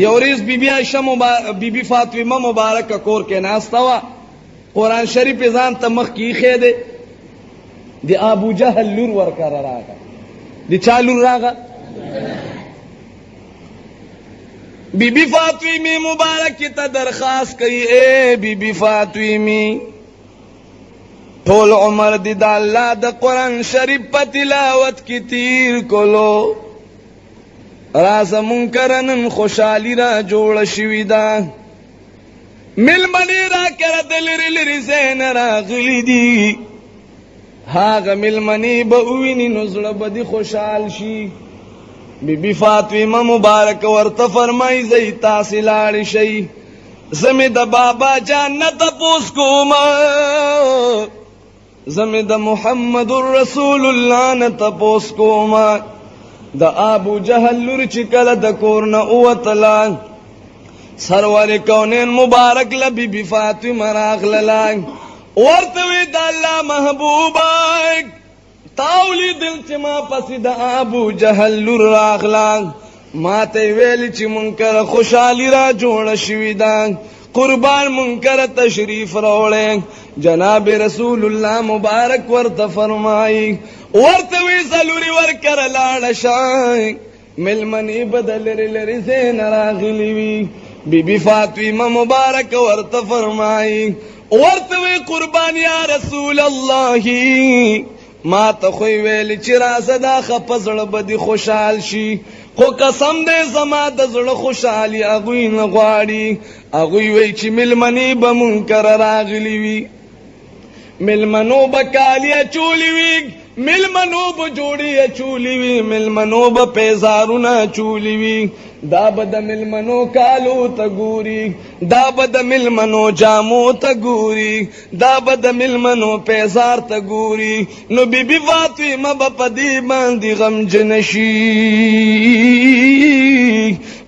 یو ورځ بی بی فاطمه مبارکه کور کې ناسته وه، قرآن شریف یې ځان ته مخ کې ایښی دی، د ابو جهل لور ورکره راغه. د چا لور راغه؟ بی بی فاطمه مبارکه ته درخواست کوي، اے بی بی فاطمه ټول عمر دې د الله د قرآن شریف په تلاوت کې تیر کولو، رازه مونږ کره نن خوشحالي را جوړه شوې ده، مېلمنې را کره د لرې لرې ځای نه راغلي دي، هغه مېلمنې به وویني نو زړه به دې خوشحال شي. بی بی فاطمه مبارکه ورته فرمایي ځئ تاسې لاړې شئ، زه مې د بابا جان نه تپوس کومه، زه مې د محمد رسول الله نه تپوس کومه. د ابو جهل لور چې کله د کور نه ووتله، سرور کونین مبارک له بی بی فاطمه راغلله، ورته وی د الله محبوبه تا ولیدل چې ما پسې د ابو جهل لور راغله، ما ته یې ویلې چې مونږ کره خوشحالي را جوړه شوې ده، قربان مونږ کره تشریف راوړی. جناب رسول الله مبارک ورته فرمایي، ورته وی ضروري ورکره لاړه شئ، مېلمنې به د لرې لرې ځای نه راغلي وي. بی بی فاطمه مبارک ورته فرمایي، ورته وی قربان یا رسول الله ما ته خو یې ویلې چې راسه دا خپه زړه به دې خوشحال شي، خو قسم دی زما د زړه خوشحالي هغوی نه غواړي، هغوی وایي چې مېلمنې به مونږ کره راغلي وي، مېلمنو به کالي اچولي وي، مېلمنو به جوړې اچولي وي، مېلمنو به پیزارونه اچولي وي، دا به د مېلمنو کالو ته ګوري، دا به د مېلمنو جامو ته ګوري، دا به د مېلمنو پیزار ته ګوري، نو بی بی فاطمه به په دې باندې غمجنه شي.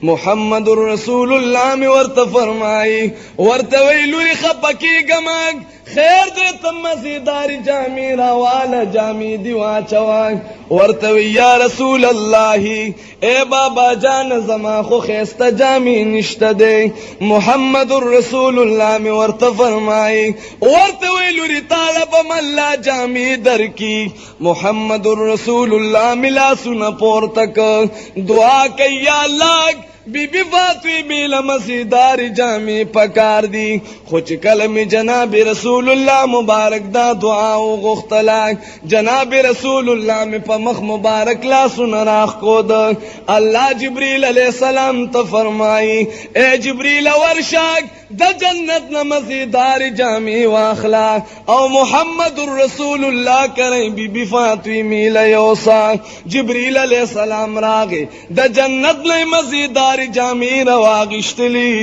محمد رسول الله مې ورته فرمایي، ورته وی لورې خفه کېږه مه، خیر دې ته مزیدارې جامې راواله، جامې دې واچوه. ورته وی یا رسول الله اے بابا جان زما خو ښایسته جامې نشته دی. محمد رسول الله مې ورته فرمایي، ورته وی لورې تاله به م الله جامې درکي. محمد رسول الله مې لاسونه پورته کړ، دعا کوي یا الله بی بی فاطمه له مزیدارې جامې پکار دي، خو چې کله مې جناب رسول الله مبارک دا دعا وغوښتله، جناب رسول الله مې په مخ مبارک لاسونه راښکوده، الله جبریل علیه السلام ته فرمایي اے جبریل ورشاک د جنت نه مزیدارې جامې واخله، او محمد رسول الله کرے بی بی فاطمه له یوسا. جبریل علیه السلام راغی د جنت نه مزیدار جامې راواغشتلی،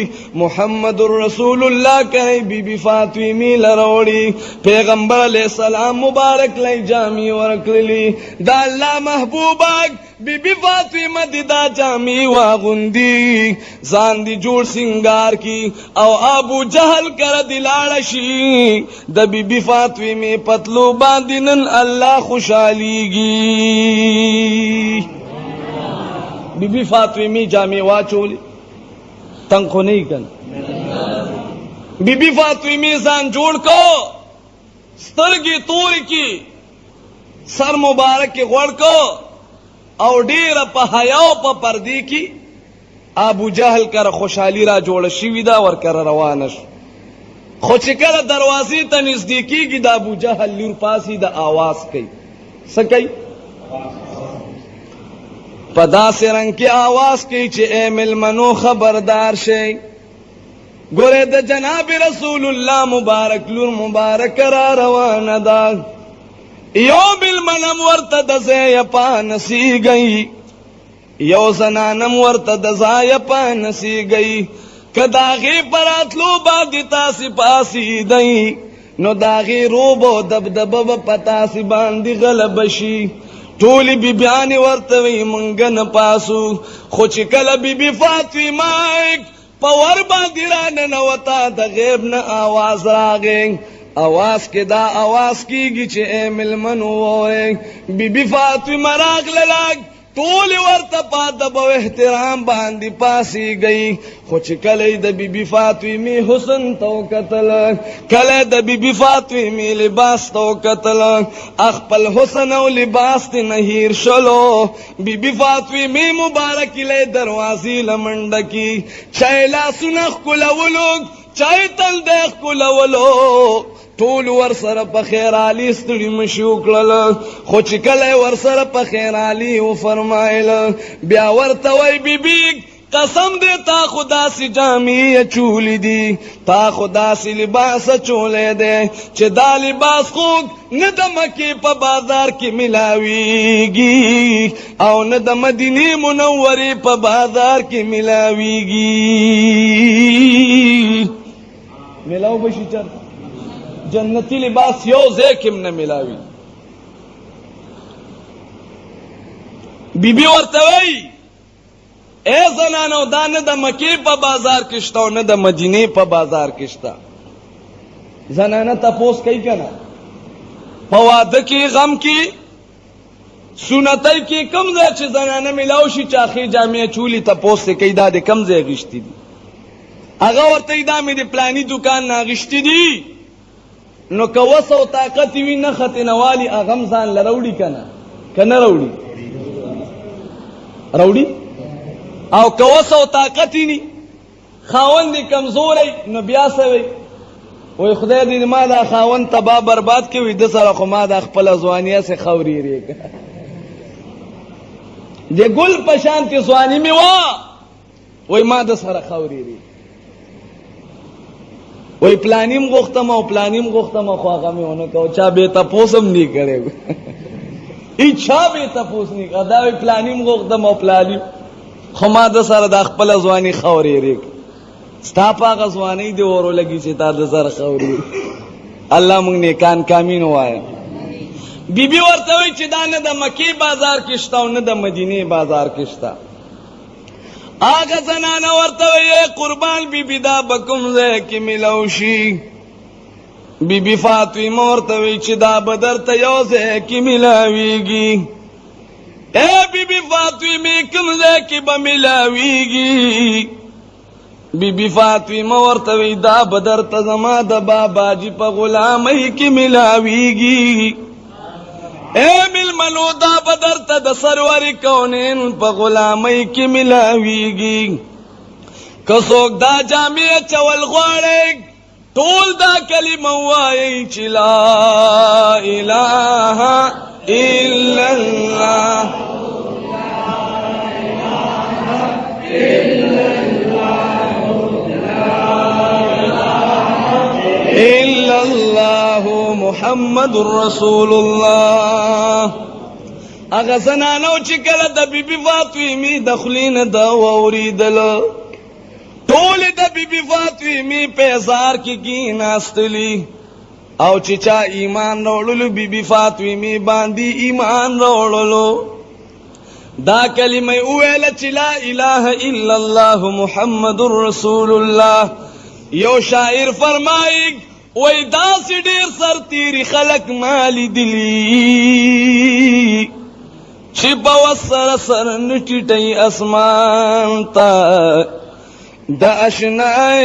محمد رسول الله کرے بی بی فاطمه لروړي، پیغمبر علیہ السلام مبارک لای جامې ورکړلی، دا الله محبوبک بی بی فاطمه دی دا جامې واغوندي، ځان دی جوړ سنگار کی، او ابو جهل کر دی لاړه شي، د بی بی فاطمه پتلو باندې نن الله خوشاليږي. بی بی فاطمه جامې واچولې، تنگ خو نه کن. بی بی فاطمه ځان جوړ کو، سترګې تورې کی، سر مبارک غوړ کو، او ډیره په حیا او په پردې کې ابو جهل کر خوشحالي را جوړه شوې ده، ورکره روانه شو. خو چې کله دروازې ته نږدې کېږي د ابو جهل لور پاسې د آواز کوي، څه کوي؟ په داسې رنګ کې آواز کوي چې اے مېلمنو خبردار شئ، ګورې د جناب رسول الله مبارک لور مبارک را روانه ده، یو مېلمنم ورته د ځایه پانسېږئ، یو زنانم ورته د ځایه پانسېږئ، که د هغې په راتلو باندې تاسې پاسېدئ نو د هغې روب او دبدبه به په تاسې باندې غلبه شي. ټولې بیبیانې ورته وی مونږ نه پاسو، خو چې کله بیبي فاطمه په ور باندې راننوته د غیب نه آواز راغی، آواز کې دا آواز کېږي چې اے مېلمنو وورئ، بیبي فاطمه راغلله، ټول ورته په ادب او احترام باندې پاسي گئی. خو چې کله د بیبي فاطمه حسن تو قتل، کله د بیبي فاطمه لباس تو قتل، خپل حسن او لباس ته نهیر شلو. بیبي فاطمه مبارک له دروازې لمنډه کی، چای لاسونه خلولو، چای تل د خلولو. ټول ور سره په خیر علي ستړي مشو کړل. خو چې کله ور سره په خیر علي و فرمایل، بیا ورته وای بیبي قسم دې تا خدا سی جامې چولې دي، تا خدا سی لباس چولې دي، چې دا لباس خو نه د مکې په بازار کې ملاويږي او نه د مدینه منورې په بازار کې ملاويږي. ملاو بشي چرته جنتی لباس یو ځای کې نه ملاوي. بیبي ورته وای اے زنانو دا نه د مکې په بازار کې شته او نه د مدینې په بازار کې شته. زنانه تپوس کوي کنه په واده کې غم کې سنتای کې کم ځای چې زنانه ملاو شي چاخې جامې چولی تپوس کوي دا د کم ځای غشتي دي. هغه ورته دا مې د پلاني دکان نه غشتي دي. نو که وس او طاقت وي نه ختنوالي اغم ځان لروړي کنه کنه روړي روړي او که وس او طاقت ني خاوند کمزوري نو بیا سوي وای خدای دې ما دا خاوند تبا برباد کوي د سره خو ما د خپل ځوانيه سه خوري ریګه د ګل پشانتي ځواني می وا وای ما د سره خوري ری وای پلانیم غوختم او پلانیم غوختم خو هغه مې ونه کو چا به تاسو هم نه کړو اچھا به تاسو نه کړه دا وای پلانیم غوختم او پلانیم خو ما د سره د خپل ځواني خوري ری ستا پاغه ځواني دی ورو لګي چې تا د سره خوري. الله مونږ نیکان کامین وایي. بیبي ورته وای چې دا نه د مکی بازار کې شته او نه د مدینه بازار کې شته. آغا زنانه ورته وای قربان بیبي دا بکم ځای کې ملوشي. بیبي فاطمه ورته وای چې دا بدر ته یو ځای کې ملاويږي. اے بیبي فاطمه کوم ځای کې به ملاويږي؟ بیبي فاطمه ورته وای دا بدر ته زما د بابا جی په غلامۍ کې ملاويږي. اے ملمنو دا بدر ته د سرور کونین په غلامۍ کې ملاويږي. که څوک دا جامې چول غواړي ټول دا کلمه وایي چې لا اله الا الله الا الله محمد رسول الله. اغه زنانو چې کله د بیبي فاطمه د خلینه دا وریدل ټول د بیبي فاطمه په زار کې کیناستلی او چې چا ایمان وروړلو بیبي فاطمه باندې ایمان وروړلو دا کلمه ویل چې لا اله الا الله محمد رسول الله. یو شاعر فرمایي وای داس ډیر سر تیری خلق مالی دلی چې بوسر سر نټټي اسمان تا د اشنای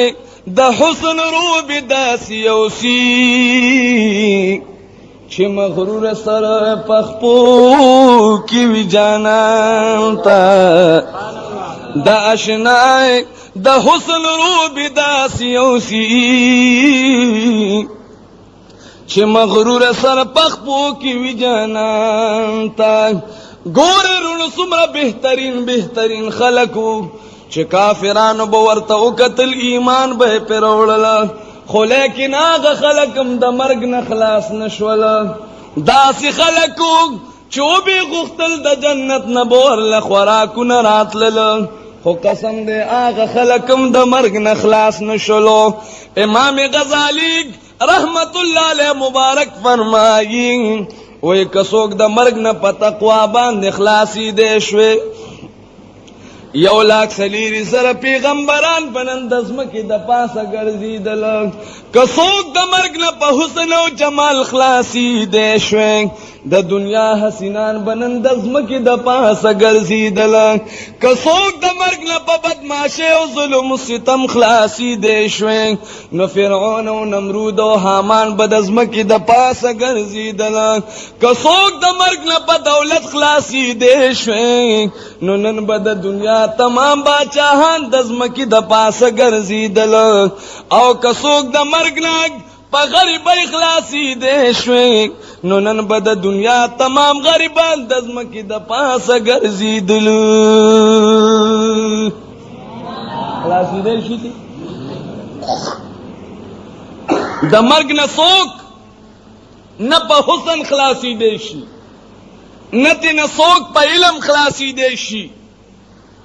د حسن روب داس یوسی چې مغرور سر پخپو کی وی جانان تا د اشنای د حسن روب داس یوسی چې مغرور سر پخپو کی وی جانان تا. ګور رونو سمره بهترین خلقو چې کافرانو به ورته وکتل ایمان به پرولل خو لیکن هغه خلقم د مرګ نه خلاص نشول. داسې خلقو چې وبې غوښتل د جنت نه بور له خوراکونه راتلل خو قسم دې هغه خلقم د مرګ نه خلاص نشولو. امام غزالی رحمت الله علیه مبارک فرمایي وای که څوک د مرګ نه په تقوا باندې خلاصي دی شوی 1,40,000 پیغمبران بنن د ځمکې د پاسه ګرځېدل که څوک د مرګ نه په حسن او جمال خلاصېدی شوی د دنیا حسینان بنن د ځمکې د پاسه ګرځېدل که څوک د مرګ نه په بدماشۍ او ظلم و ستم خلاصېدی شوی نو فرعون او نمرود او حامان به د ځمکې د پاسه ګرځېدل که څوک د مرګ نه په دولت خلاصېدی شوی نو نن به د دنیا تمام باچاهان د ځمکې د پاسه ګرځېدل او که څوک د مرګ نه په غریبۍ خلاصېدی شوی نو نن به د دنیا تمام غریبان د ځمکې د پاسه ګرځېدل خلاصېدی شي د مرګ نه څوک نه په حسن خلاصېدی شي نه تېنه څوک په علم خلاصېدی شي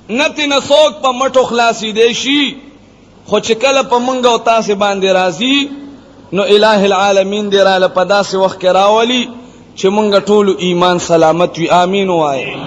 نه تېنه څوک په مټو خلاصېدی شي خو چې کله په موږ او تاسې باندې راځي نو الہ العالمین دې راله په داسې وخت کې راولي چې موږ ټولو ایمان سلامت وي آمین ووایه